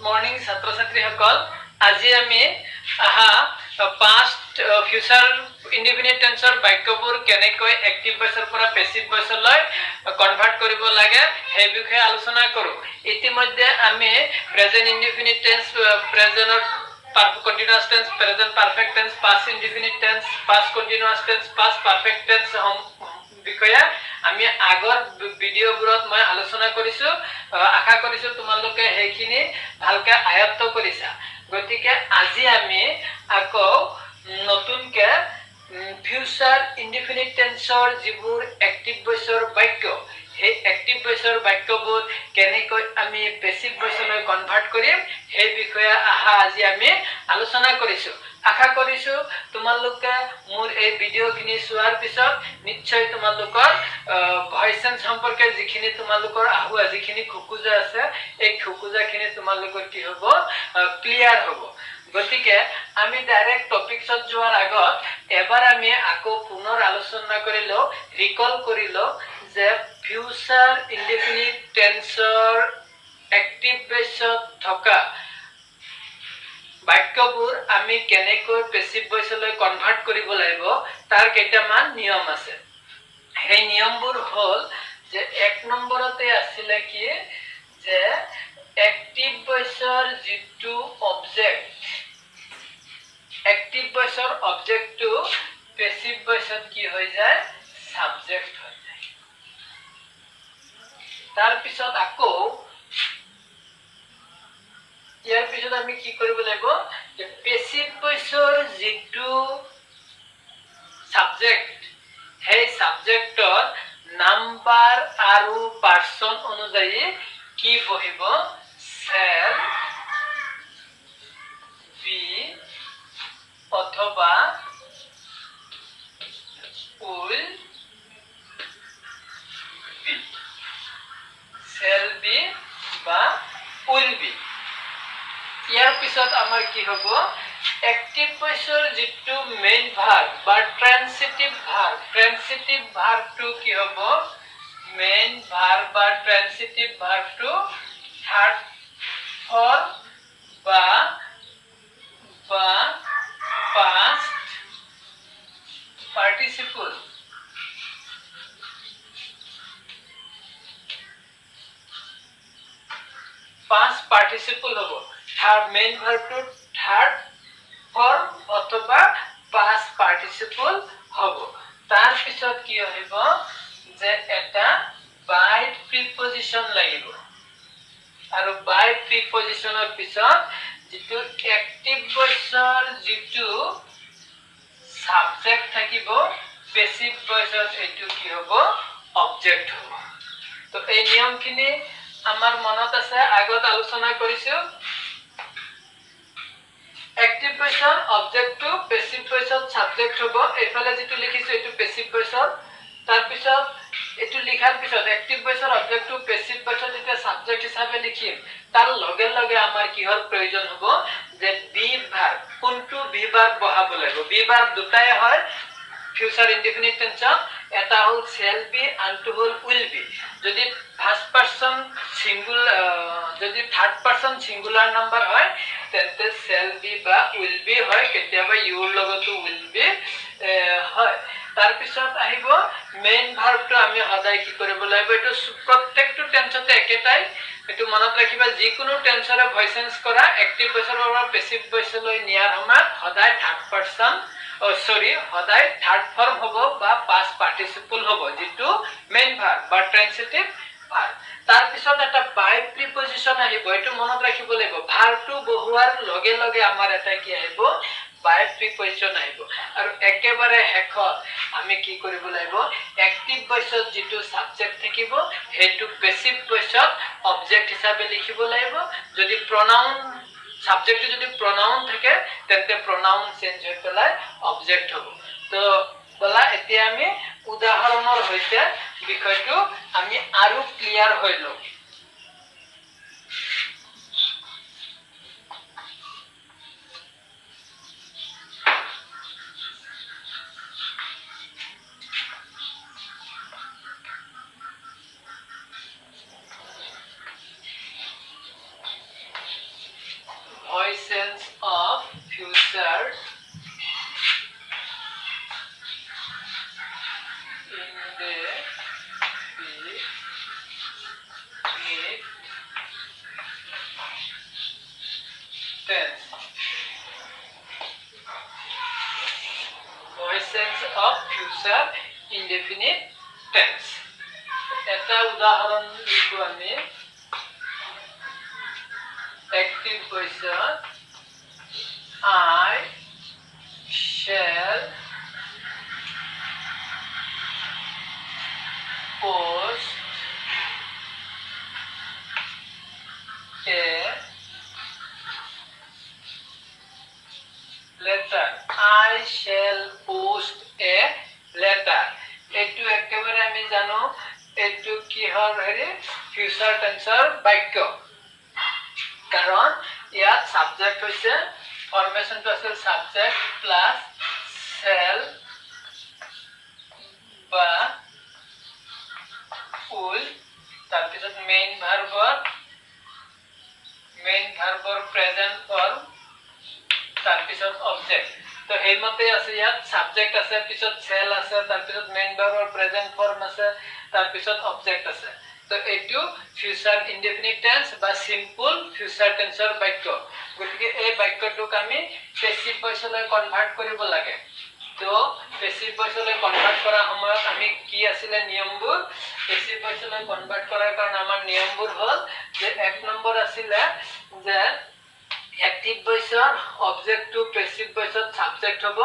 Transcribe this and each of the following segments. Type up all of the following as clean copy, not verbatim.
Morning ছাত্ৰ ছাত্ৰীসকল আজি আমি আহা পাষ্ট ফিউচাৰ ইনডিফিনিট টেন্সৰ বাক্যবোৰ কেনেকৈ এক্টিভ ভয়েসৰ পৰা পেসিভ ভয়েসলৈ কনভাৰ্ট কৰিব লাগে সেই বিষয়ে আলোচনা কৰো। ইতিমধ্যে আমি প্ৰেজেন্ট ইনডিফিনিট টেন্স, প্ৰেজেন্টৰ continuous tense, present perfect tense, past indefinite tense, past continuous tense, past perfect tense বিষয়ে আমি আগৰ ভিডিঅ'বোৰত মই আলোচনা কৰিছো। আশা কৰিছো তোমালোকে সেইখিনি ভালকে আয়ত্ত কৰিছা। গতিকে আজি আমি আকৌ নতুনকে ফিউচাৰ ইনডিফিনিট টেন্সৰ যিবোৰ এক্টিভ ভয়েসৰ বাক্য, সেই এক্টিভ ভয়েসৰ বাক্যবোৰ কেনেকৈ আমি পেসিভ ভয়েসলৈ কনভাৰ্ট কৰিম সেই বিষয়ে আজি আমি আলোচনা কৰিছো। আশা কৰিছো তোমালোকে মোৰ এই ভিডিঅ'খিনি চোৱাৰ পিছত নিশ্চয় তোমালোকৰ ভয়েস চেঞ্জ সম্পৰ্কে যিখিনি তোমালোকৰ যিখিনি খুকুজা আছে এই খুকুজাখিনি তোমালোকৰ কি হ'ব, ক্লিয়াৰ হ'ব। গতিকে আমি ডাইৰেক্ট টপিকছত যোৱাৰ আগত এবাৰ আমি আকৌ পুনৰ আলোচনা কৰিলো, ৰিকল কৰিলো যে ফিউচাৰ ইনডিফিনিট টেন্সৰ এক্টিভ ভয়েসত থকা বাক্যবোৰ আমি কেনেকৈ পেসিভ ভয়েসলৈ কনভাৰ্ট কৰিব লাগিব তাৰ কেইটামান নিয়ম আছে। সেই নিয়মবোৰ হ'ল যে এক নম্বৰতে আছিলে কি যে এক্টিভ ভয়েসৰ যিটো অবজেক্ট, এক্টিভ ভয়েসৰ অবজেক্টটো পেসিভ ভয়েসত কি হৈ যায়, সাবজেক্ট হৈ যায়। তাৰ পিছত আকৌ ইয়াৰ পিছত আমি কি কৰিব লাগিব যে পেসিভ ভয়েসৰ যিটো সাবজেক্ট, সেই সাবজেক্টৰ নাম্বাৰ আৰু পাৰ্সন অনুযায়ী কি বহিব, shall be অথবা will be, shall be বা will be। ইয়াৰ পিছত আমাৰ কি হ'ব, এক্টিভ ভয়েসৰ যিটো মেইন ভার্ব বা ট্রান্সিটিভ ভার্ব, ট্রান্সিটিভ ভার্বটো কি হ'ব, মেইন ভার্ব বা ট্রান্সিটিভ ভার্বটো থার্ড ফর্ম বা পাস্ট পার্টিসিপল, পাস্ট পার্টিসিপল হ'ব। থার্ড মেইন ভার্বটো থার্ড ফর্ম অথবা পাস্ট পার্টিসিপল হ'ব। তাৰ পিছত কি হ'ব যে এটা বাই প্ৰিপজিশন লাগিব, আৰু বাই প্ৰিপজিশনৰ পিছত যিটো এক্টিভ ভয়েসৰ যিটো সাবজেক্ট থাকিব, পেসিভ ভয়েসত এইটো কি হ'ব, অবজেক্ট হ'ব। তো এই নিয়মখিনি আমাৰ মনত আছে, আগত আলোচনা কৰিছো। এক্টিভ ভয়েসৰ অবজেক্টটো পেসিভ ভয়েসত সাবজেক্ট হ'ব। এইফালে যেটো লিখিছো এটো পেসিভ ভয়েসত, তাৰ পিছত এটো লিখাৰ পিছত এক্টিভ ভয়েসৰ অবজেক্টটো পেসিভ ভয়েসত যেতিয়া সাবজেক্ট হিচাপে লিখিম তাৰ লগে লগে আমাৰ কিহৰ প্ৰয়োজন হ'ব যে বি ভাৰ্ব, কোনটো বি ভাৰ্ব বহাব লাগিব। বি ভাৰ্ব দুটাই হয় ফিউচাৰ ইনডিফিনিট টেন্সত, এটা হ'ল shall be আনটো হ'ল will be। যদি ফার্স্ট পারসন সিঙ্গুলার, যদি থার্ড পারসন সিঙ্গুলার নাম্বার হয় তেন্তে shall be বা will be হয়, কেতিয়াবা ইউৰ লগতো will be হয়। তাৰ পিছত আহিব মেইন ভাৰ্বটো আমি সদায় কি কৰিব লাগিব, এটো প্ৰত্যেকটো টেন্সতে একেটাই, এটো মনত ৰাখিবা। যিকোনো টেন্সৰে ভয়েস চেঞ্জ কৰা এক্টিভ ভয়েসৰ পৰা পেসিভ ভয়েসলৈ নিয়াৰ সময়ত সদায় থাৰ্ড পাৰসন সদায় থাৰ্ড ফৰ্ম হ'ব বা পাস্ট পাৰ্টিসিপল হ'ব, যেটো মেইন ভাৰ্ব বা ট্ৰান্সিটিভ ভাৰ্ব। তাৰ পিছত এটা বাই প্ৰিপজিশন আহিব, এটো মনত ৰাখিব লাগিব। ভাৰ্বটো বহুৱাৰ লগে লগে আমাৰ এটা কি আহিব, বাই প্ৰিপজিশন আহিব। আৰু একেবাৰে শেষত আমি কি কৰিব লাগিব, এক্টিভ ভয়েসত যেটো সাবজেক্ট থাকিব হেতু পেসিভ ভয়েসত অবজেক্ট হিচাপে লিখিব লাগিব। যদি প্রনাউন সাবজেক্টে যদি প্রনাউন থাকে তেন্তে প্রনাউন চেঞ্জ হৈ পেলাই অবজেক্ট হ'ব। তো বলা এতিয়া আমি উদাহৰণৰ সৈতে বিষয়টো আমি আৰু ক্লিয়াৰ হৈ লওঁ। এটা উদাহরণ লিখো আমি active question I shall post a letter. I shall post a letter. এটু একেবারে আমি জানো এটু কি হল হেৰি ফিউচাৰ টেন্সৰ বাক্য কাৰণ ইয়াত সাবজেক্ট হৈছে ফৰ্মেশনটো আছে সাবজেক্ট প্লাস shall বা will তাৰ পিছত মেইন ভাৰ্বৰ প্ৰেজেন্ট ফৰ্ম তাৰ পিছত অবজেক্ট তো এই মতে আছে ইয়াত সাবজেক্ট আছে পিছত shall আছে তাৰ পিছত মেইন ভাৰ্বৰ প্ৰেজেন্ট ফৰ্ম আছে তাৰ পিছত অবজেক্ট আছে তো এটু ফিউচাৰ ইনডেফিনিট টেন্স বা সিম্পল ফিউচাৰ টেন্সৰ বাক্য গতিকে এই বাক্যটোক আমি পেসিভ ভয়েসলৈ কনভাৰ্ট কৰিব লাগে তো পেসিভ ভয়েসলৈ কনভাৰ্ট কৰা সময়ত আমি কি আছিল নিয়মবোৰ পেসিভ ভয়েসলৈ কনভাৰ্ট কৰাৰ কাৰণে আমাৰ নিয়মবোৰ হ'ল যে এক নম্বৰ আছিল যে एक्टिव वॉइसर ऑब्जेक्ट टू पैसिव वॉइसर सब्जेक्ट होबो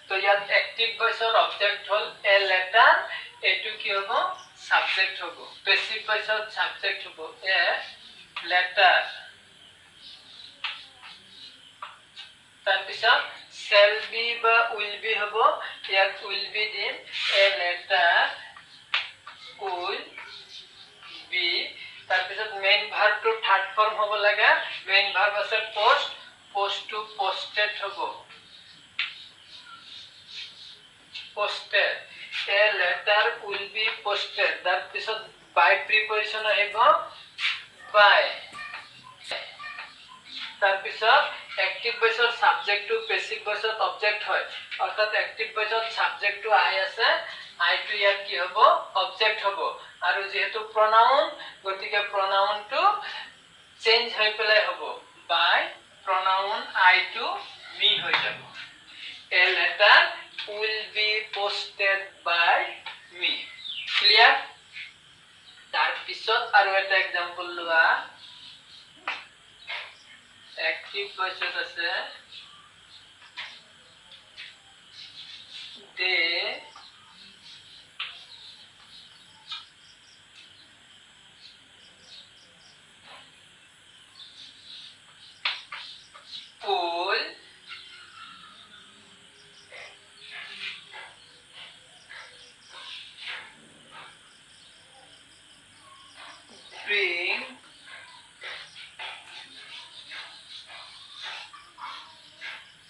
तो यात एक्टिव वॉइसर ऑब्जेक्ट होल ए लेटर एटु की होबो सब्जेक्ट होबो पैसिव वॉइसर सब्जेक्ट होबो ए लेटर तार पिছত shall be বা will be होबो यात will be दिन ए लेटर will be तार पिছত main verb to third form होबो লাগে मेन भार्ब আছে पोस्ट टू पोस्टेड होबो posted a letter will be posted तार पिছত बाय प्रिपोजिशन আহিবো बाय तार पिছত एक्टिव वॉइसर सब्जेक्ट टू पैसिव वॉइसर ऑब्जेक्ट হয় অর্থাৎ एक्टिव वॉइसर सब्जेक्ट टू আই আছে আই টু ইয়াত কি হবো অবজেক্ট হবো আৰু যেহেতু pronoun গতিকে pronoun টু চেঞ্জ হৈ পেলাই হবো বাই pronoun I to me হৈ যাব a letter will be posted by me clear তাৰ পিছত আৰু এটা एग्जांपल লোৱা एक्टिव ভয়েসত আছে they will bring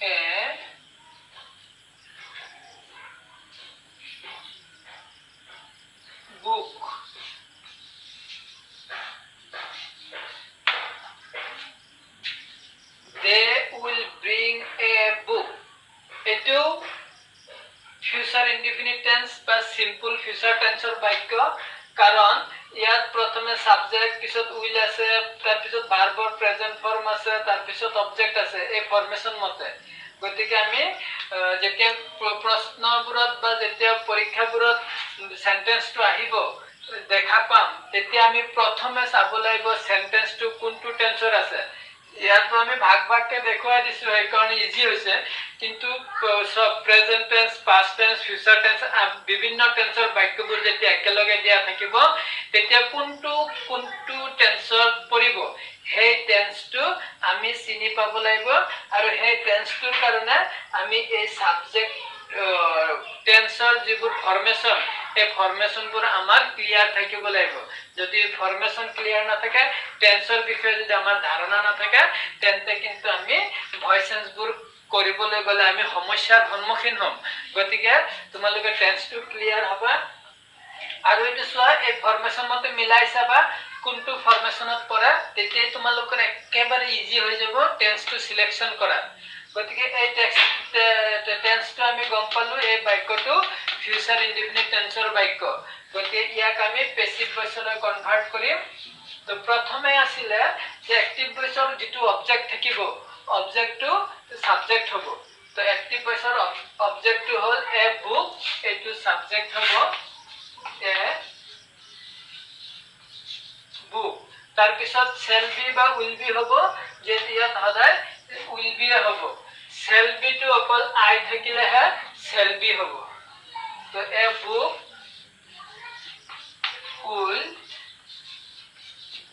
a book they will bring a book etu future indefinite tense বা simple future tense or বাক্য কারণ ইয়াত প্রথমে সাবজেক্ট পিছত will আছে তার পিছত ভাৰ্বৰ প্ৰেজেন্ট ফৰ্ম আছে তাৰ পিছত অবজেক্ট আছে এই ফৰমেশন মতে গতিকে আমি যেতিয়া প্ৰশ্নবোৰত বা যেতিয়া পৰীক্ষাবোৰত সেন্টেন্সটো আহিব দেখা পাম তেতিয়া আমি প্ৰথমে চাব লাগিব সেন্টেন্সটো কোনটো টেন্সৰ আছে ইয়াত আমি ভাগ ভাগকে দেখুৱাই দিছো এই কাৰণে ইজি হৈছে কিন্তু সব present tense past tense future tense বিভিন্ন টেন্সৰ বাক্যবোৰ যেতিয়া একেলগে দিয়া থাকিব তেতিয়া কোনটো টেন্সৰ পৰিব সেই টেন্সটো আমি চিনি পাব লাগিব আৰু সেই টেন্সটোৰ কাৰণে আমি এই সাবজেক্ট টেন্সৰ যিবোৰ ফৰমেশন এই ফৰমেশনবোৰ আমাৰ ক্লিয়াৰ থাকিব লাগিব যদি ফৰমেশন ক্লিয়াৰ না থাকে টেন্সৰ বিষয়ে যদি আমাৰ ধাৰণা না থাকে তেন্তে কিন্তু আমি ভয়েসেন্সবোৰ কৰিবলৈ গলে আমি সমস্যাৰ সন্মুখীন হ'ম গতিকে তোমালোকে টেন্সটো ক্লিয়াৰ হবে আৰু এটো চোৱা এই ফৰমেশন মতে মিলাই চাবা কোনটো ফৰমেশনত পৰে তেতিয়া তোমালোকৰ একেবাৰে ইজি হৈ যাব টেন্সটো সিলেকশন কৰা গতিকে এই টেন্সটো আমি গম পালো এই বাক্যটো ফিউচাৰ ইনডিফিনিট টেন্সৰ বাক্য গতিকে ইয়াক আমি পেসিভ ভয়েসলৈ কনভাৰ্ট কৰিম তো প্ৰথমে আছিল যে एक्टिव ভয়েসৰ যেটো অবজেক্ট থাকিব অবজেক্টটো সাবজেক্ট হ'ব তো एक्टिव ভয়েসৰ অবজেক্টটো হ'ল এ বুক এটো সাবজেক্ট হ'ব এ तार पिছত shall be বা will be হবো যে ইয়াত সদায় will be হবো shall be to অকল I থাকিলে হে shall be হবো তো a book will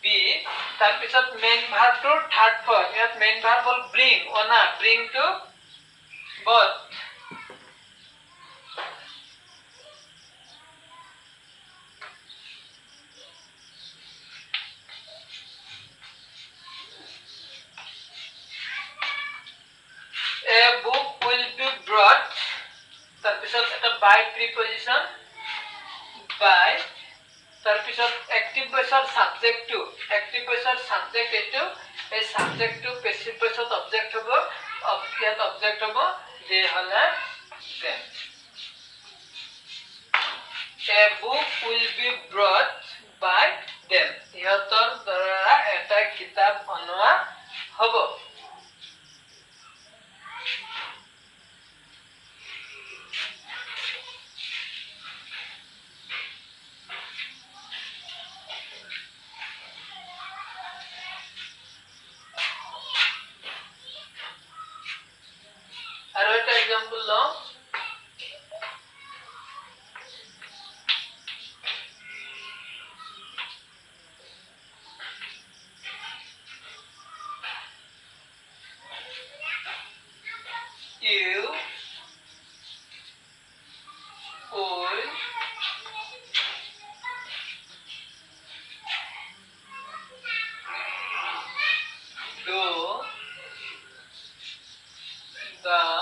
be तार पिছত main verb to third form ইয়াত main verb হল bring অনা bring to both A book will be brought তার পিছত এটা by preposition by তার পিছত active voice or subject to active voice or subject এটো এই subject to passive voice or object হবো ইয়াত object হবো যে হলে them A book will be brought by them ইহতৰ দ্বাৰা এটা কিতাপ অনোৱা হবো আৰু এটা एग्जांपल লও you will do the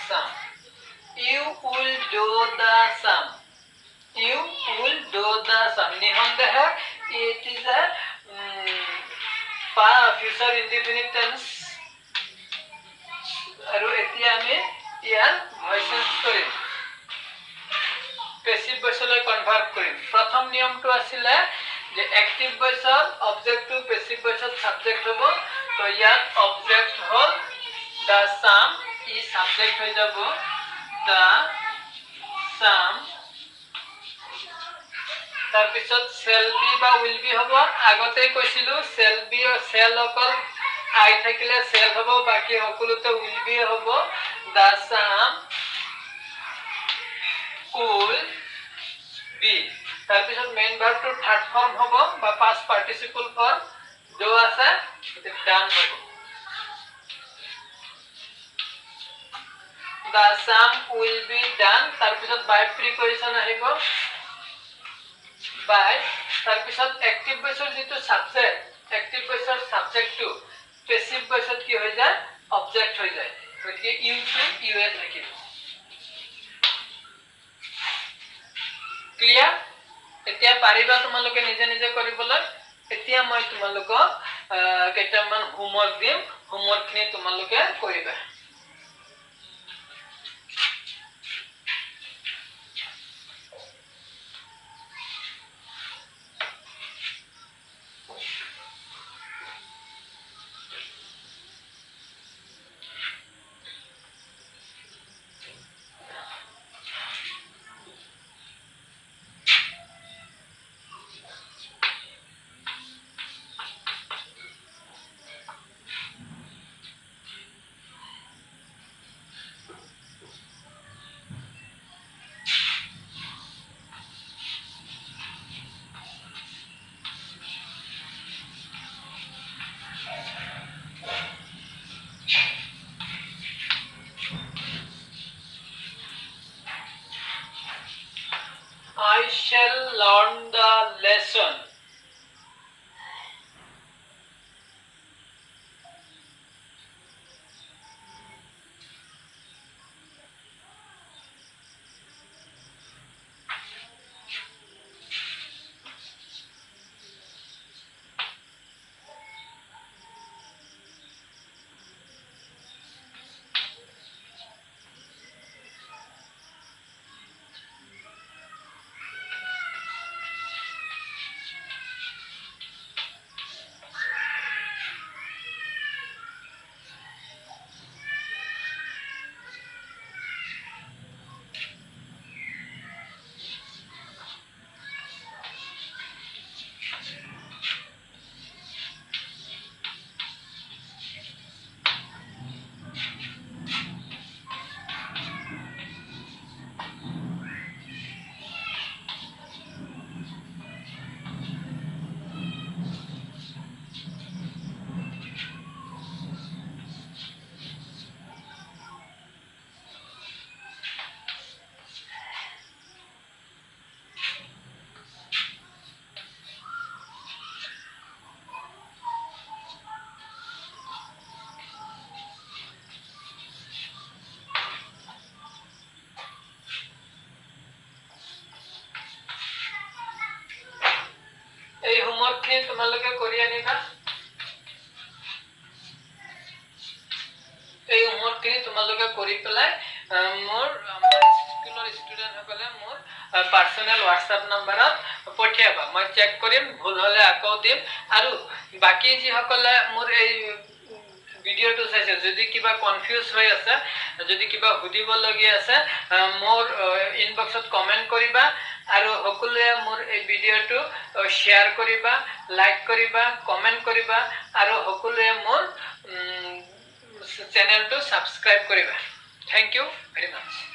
sum you will do the sum you will do the sum নিহন্তে হে it is a future indefinite tense আৰু এতিয়া আমি ইয়াৰ ভয়েস কৰিম পেসিভ ভয়েসলৈ কনভাৰ্ট কৰিম প্ৰথম নিয়মটো আছিল যে অ্যাক্টিভ ভয়েসৰ অবজেক্ট টু পেসিভ ভয়েসৰ সাবজেক্ট হ'ব তো ইয়াত অবজেক্ট হল the sum ই সাবজেক্ট হৈ যাব the sum तार पिছত shall be বা will be হবো আগতে কৈছিলো shall be ও shall অকল I থাকিলে shall হবো বাকি সকলোতে will be হবো the sum will be तार पिছত main verb to third form হবো বা past participle form जो আছে এটা done হবো the sum will be done तार पिছত by preposition আহিব by तार पिছত एक्टिव ভয়েসৰ যেটো সাবজেক্ট एक्टिव ভয়েসৰ সাবজেক্ট টু পেসিভ ভয়েসত কি হৈ যায় অবজেক্ট হৈ যায় গতিকে ইউ টু ইউ এ থাকিব ক্লিয়াৰ এতিয়া পাৰিবা তোমালোকে নিজে নিজে কৰিবলৈ এতিয়া মই তোমালোকক কেইটামান হোমৱৰ্ক দিম হোমৱৰ্কখিনি তোমালোকে কৰিবা I shall learn the lesson. তোমালোকে কৰি আনিবা এই হোমৱৰ্কখিনি তোমালোকে কৰি পেলাই মোৰ আমাৰ স্কুলৰ ষ্টুডেন্ট সকলে মোৰ পাৰ্সোনাল হোৱাটসএপ নম্বৰত পঠিয়াবা মই চেক কৰিম ভুল হলে আকৌ দিম আৰু বাকি যি সকলে মোৰ এই ভিডিওটো চাইছে যদি কিবা কনফিউজ হৈ আছে যদি কিবা হুদিব লগিয়া আছে মোৰ ইনবক্সত কমেন্ট কৰিবা আৰু সকলোৱে মোৰ এই ভিডিওটো শেয়াৰ কৰিবা লাইক কৰিবা কমেন্ট কৰিবা আৰু সকলোৱে মোৰ channel to subscribe koriba. Thank you very much.